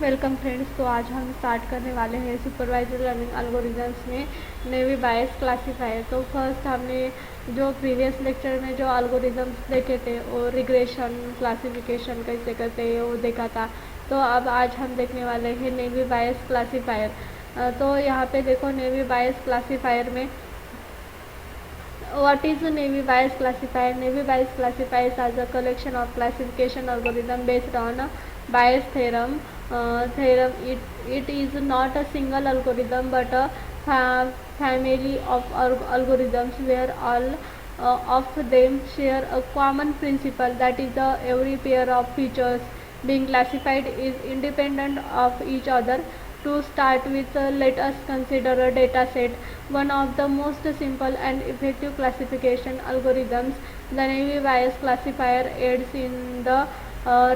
Welcome friends. तो आज हम स्टार्ट करने वाले हैं सुपरवाइजर लर्निंग एल्गोरिदम्स में नेवी बायस क्लासीफायर। तो फर्स्ट हमने जो प्रीवियस लेक्चर में जो एल्गोरिदम्स देखे थे वो रिग्रेशन क्लासिफिकेशन कैसे करते हैं वो देखा था। तो अब आज हम देखने वाले हैं नेवी बायस क्लासीफायर। तो यहाँ पे देखो नेवी बायस क्लासीफायर में what is a Navy bias classifier? Navy bias classifiers are the collection of classification algorithm based on a bias theorem. It is not a single algorithm but a family of algorithms where all of them share a common principle, that is every pair of features being classified is independent of each other. To start with, let us consider a data set. One of the most simple and effective classification algorithms, the Navy Bayes classifier, aids in the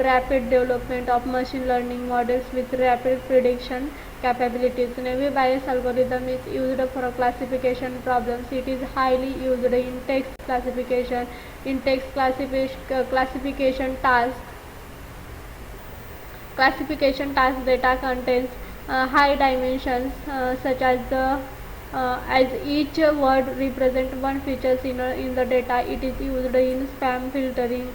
rapid development of machine learning models with rapid prediction capabilities. Navy Bayes algorithm is used for classification problems. It is highly used in text classification, classification task data contains high dimensions such as as each word represent one features in the data. It is used in spam filtering,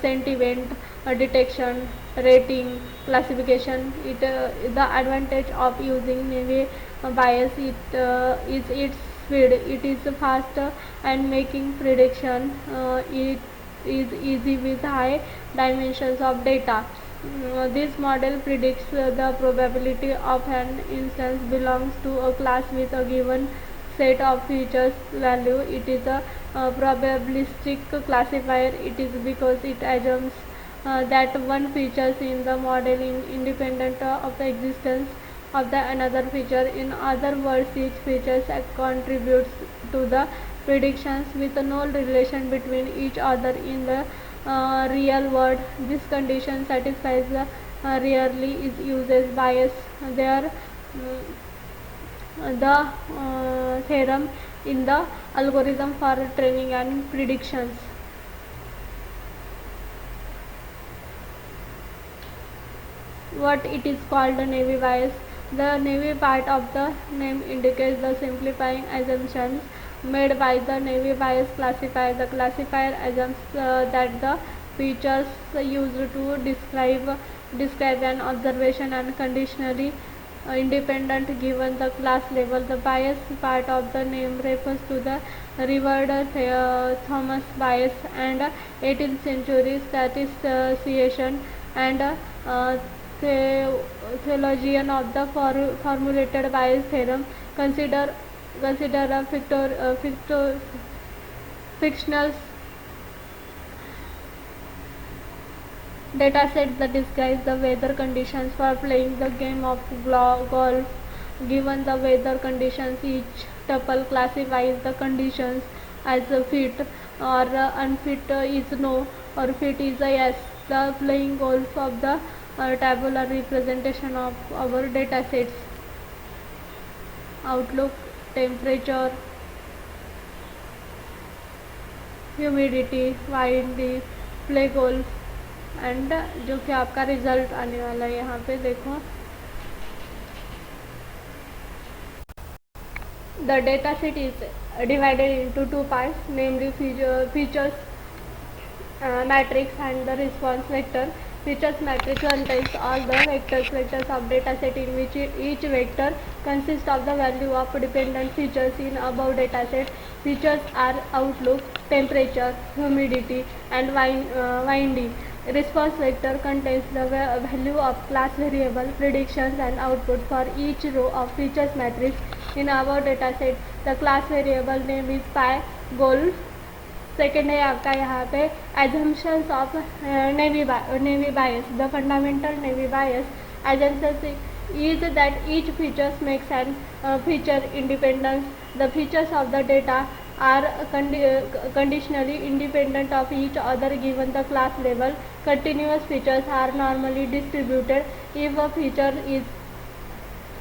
sentiment detection, rating classification. The advantage of using Navy bias is its speed. It is fast and making prediction it is easy with high dimensions of data. This model predicts the probability of an instance belongs to a class with a given set of features value. It is a probabilistic classifier. It is because it assumes that one features in the model is independent of the existence of the another feature. In other words, each feature contributes to the predictions with no relation between each other in the real world. This condition satisfies rarely is uses bias. There the theorem in the algorithm for training and predictions. What it is called the Navy bias. The Navy part of the name indicates the simplifying assumptions made by the Navy bias classifier. The classifier assumes that the features used to describe an observation and conditionally independent given the class level. The bias part of the name refers to the revered Thomas Bayes and 18th century statistician and theologian of the formulated Bayes theorem. Consider a fictional dataset that describes the weather conditions for playing the game of golf. Given the weather conditions, each tuple classifies the conditions as fit or unfit is no or fit is a yes. The playing golf of the tabular representation of our datasets. Outlook, temperature, humidity, windy, play golf and जो कि आपका result आने वाला है यहाँ पे देखो. The data set is divided into two parts, namely features matrix and the response vector. Features matrix contains all the vectors of data set in which each vector consists of the value of dependent features in above data set. Features are outlook, temperature, humidity and windy. Response vector contains the value of class variable, predictions and output for each row of features matrix in our data set. The class variable name is pi golf. Second है आपका यहाँ पे assumptions of navy bias. The fundamental navy bias assumptions is that each feature makes an feature independence. The features of the data are conditionally independent of each other given the class level. Continuous features are normally distributed. If a feature is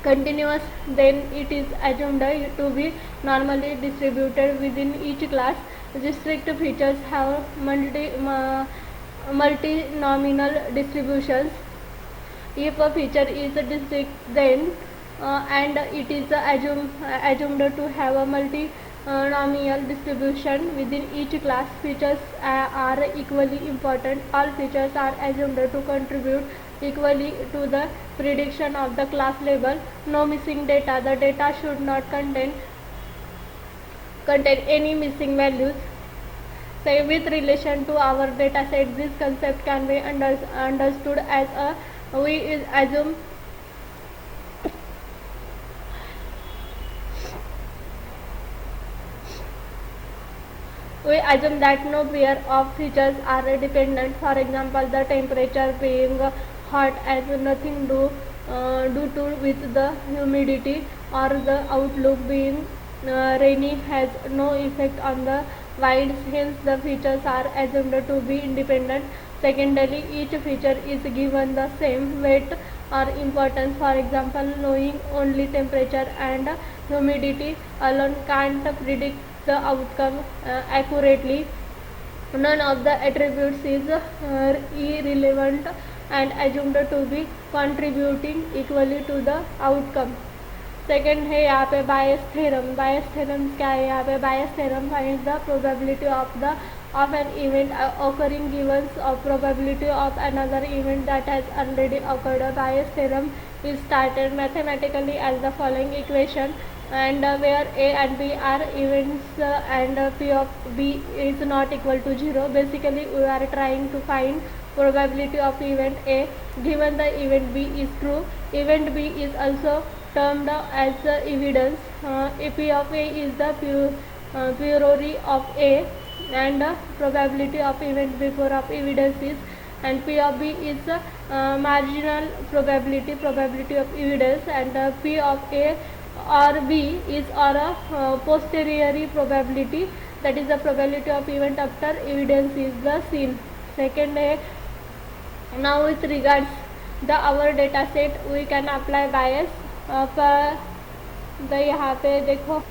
continuous, then it is assumed to be normally distributed within each class. Distinct features have multinomial distributions. If a feature is distinct, then and it is assumed to have a multinomial distribution within each class. Features are equally important. All features are assumed to contribute equally to the prediction of the class label. No missing data. The data should not contain any missing values. Say with relation to our data set, this concept can be understood as we assume that no pair of features are dependent. For example, the temperature being hot has nothing to do with the humidity, or the outlook being rainy has no effect on the winds. Hence, the features are assumed to be independent. Secondly, each feature is given the same weight or importance. For example, knowing only temperature and humidity alone can't predict the outcome accurately. None of the attributes is irrelevant and assumed to be contributing equally to the outcome. Second है यहाँ पे Bayes theorem. बायस theorem क्या है? यहाँ पे Bayes theorem finds the probability of an event occurring given a probability of another event that has already occurred. A bias theorem is stated mathematically as the following equation, and where A and B are events and P of B is not equal to 0. Basically, we are trying to find probability of event A given the event B is true. Event B is also termed as evidence. P of A is the priori of A, and probability of event before of evidence is, and P of B is marginal probability of evidence, and P of A or B is a posteriori probability, that is the probability of event after evidence is the seen. Second है, now with regards the our data set we can apply bias of the यहाँ पे देखो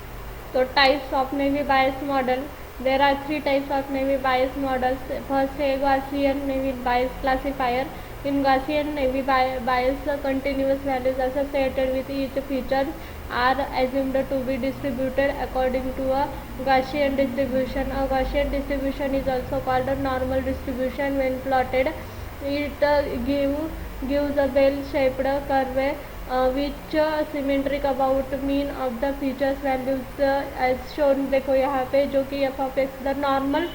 तो types of Navy bias model. There are 3 types of Navy bias models. First है Gaussian Navy bias classifier. In Gaussian Navy bias, continuous values associated with each feature are assumed to be distributed according to a Gaussian distribution. A Gaussian distribution is also called a normal distribution. When plotted, it gives a bell-shaped curve which symmetric about mean of the features values as shown. देखो यहाँ पे जो कि f of x the normal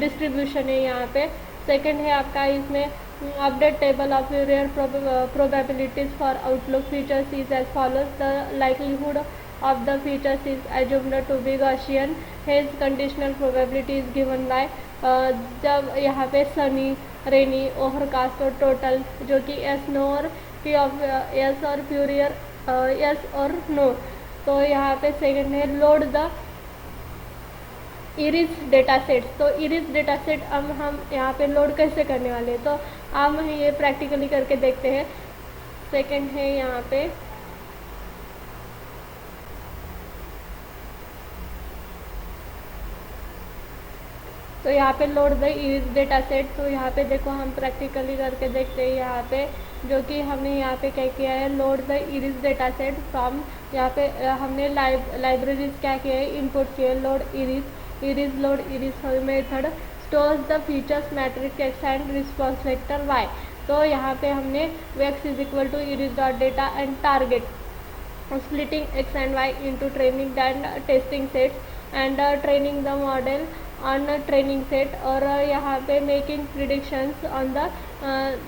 distribution है यहाँ पे. Second है आपका इसमें update table of Fourier probabilities for outlook features is as follows. The likelihood of the features is assumed to be Gaussian. Hence conditional probability is given by जब यहाँ पे सनी, रेनी, overcast और टोटल जो कि एस नो और P of S और Fourier S और no. तो यहाँ पे सेकंड है load the iris data set. तो इरिस डेटा सेट अब हम यहाँ पे लोड कैसे करने वाले हैं, तो हम ये प्रैक्टिकली करके देखते हैं. सेकंड है यहाँ पे तो यहाँ पे load the iris data set. तो यहाँ पे देखो हम प्रैक्टिकली करके देखते हैं. यहाँ पे जो कि हमने यहाँ पे क्या किया है, load the iris data set from, यहाँ पे हमने लाइब्रेरीज क्या किया है, इनपुट किए load iris method stores the features matrix x and response vector y. तो यहाँ पे हमने x is equal to iris dot data and target splitting x and y into training and testing sets and training the model on a training set, और यहाँ पे making predictions on the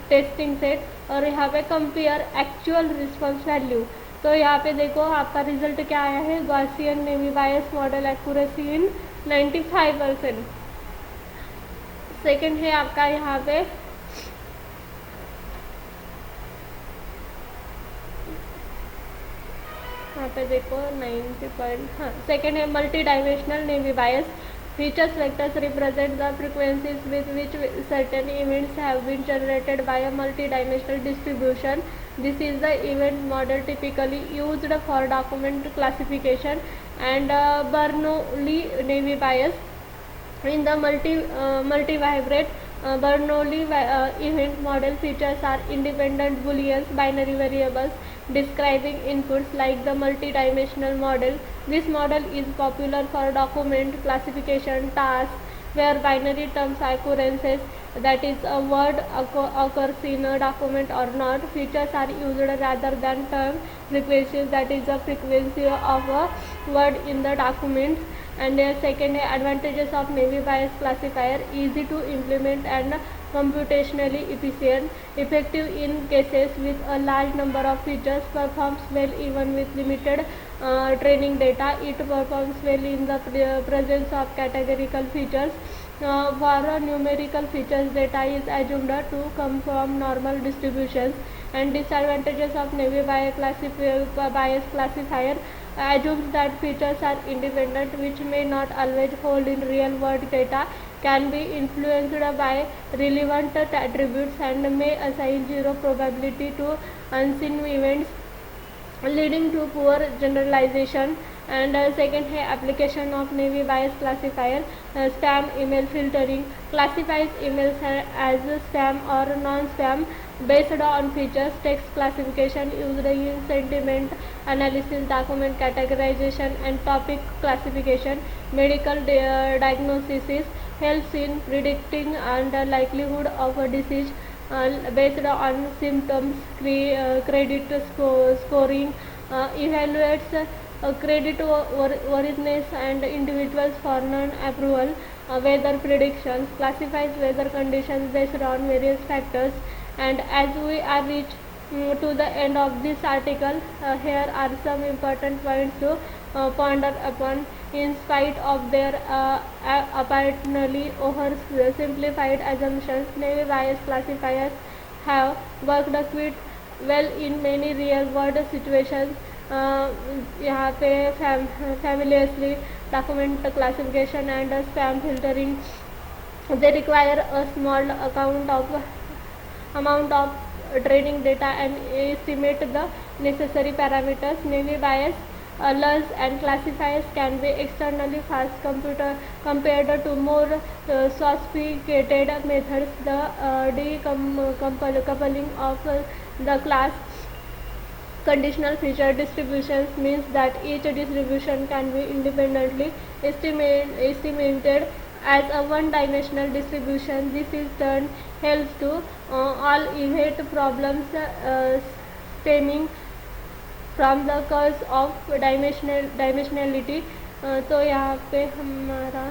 testing set, और यहाँ पे compare actual response value. तो यहाँ पे देखो आपका रिजल्ट क्या आया है, Gaussian navy bias model accuracy in 95%. Second है आपका यहाँ पे देखो 90%. हाँ, सेकेंड है multi dimensional navy bias. Features vectors represent the frequencies with which certain events have been generated by a multi-dimensional distribution. This is the event model typically used for document classification. And Bernoulli Navy bias. In the multivariate Bernoulli event model features are independent Booleans, binary variables describing inputs like the multidimensional model. This model is popular for document classification tasks where binary terms occurrences, that is a word occurs in a document or not. Features are used rather than term frequencies, that is the frequency of a word in the document. And second, advantages of Navy Bayes classifier: easy to implement and computationally efficient, effective in cases with a large number of features, performs well even with limited training data. It performs well in the presence of categorical features. For numerical features, data is assumed to come from normal distributions. And disadvantages of Navy Bayes classifier: assumes that features are independent, which may not always hold in real world data, can be influenced by relevant attributes, and may assign zero probability to unseen events, leading to poor generalization. And second है application of Navy Bayes classifier. Spam email filtering classifies emails as spam or non-spam based on features. Text classification used in sentiment analysis, document categorization, and topic classification. Medical diagnosis helps in predicting and likelihood of a disease based on symptoms. Credit scoring evaluates credit worthiness and individuals for non-approval. Weather predictions classifies weather conditions based on various factors. And as we are reached to the end of this article, here are some important points to ponder upon. In spite of their apparently oversimplified assumptions, Navy Bayes classifiers have worked quite well in many real world situations. यहाँ पे fabulously document classification and spam filtering, they require a small amount of training data and estimate the necessary parameters. Navy Bayes learns and classifiers can be externally fast compared to more sophisticated methods. The decoupling of the class conditional feature distributions means that each distribution can be independently estimated as a one-dimensional distribution. This in turn helps to all evade problems stemming from the cause of dimensionality. तो यहाँ पे हमारा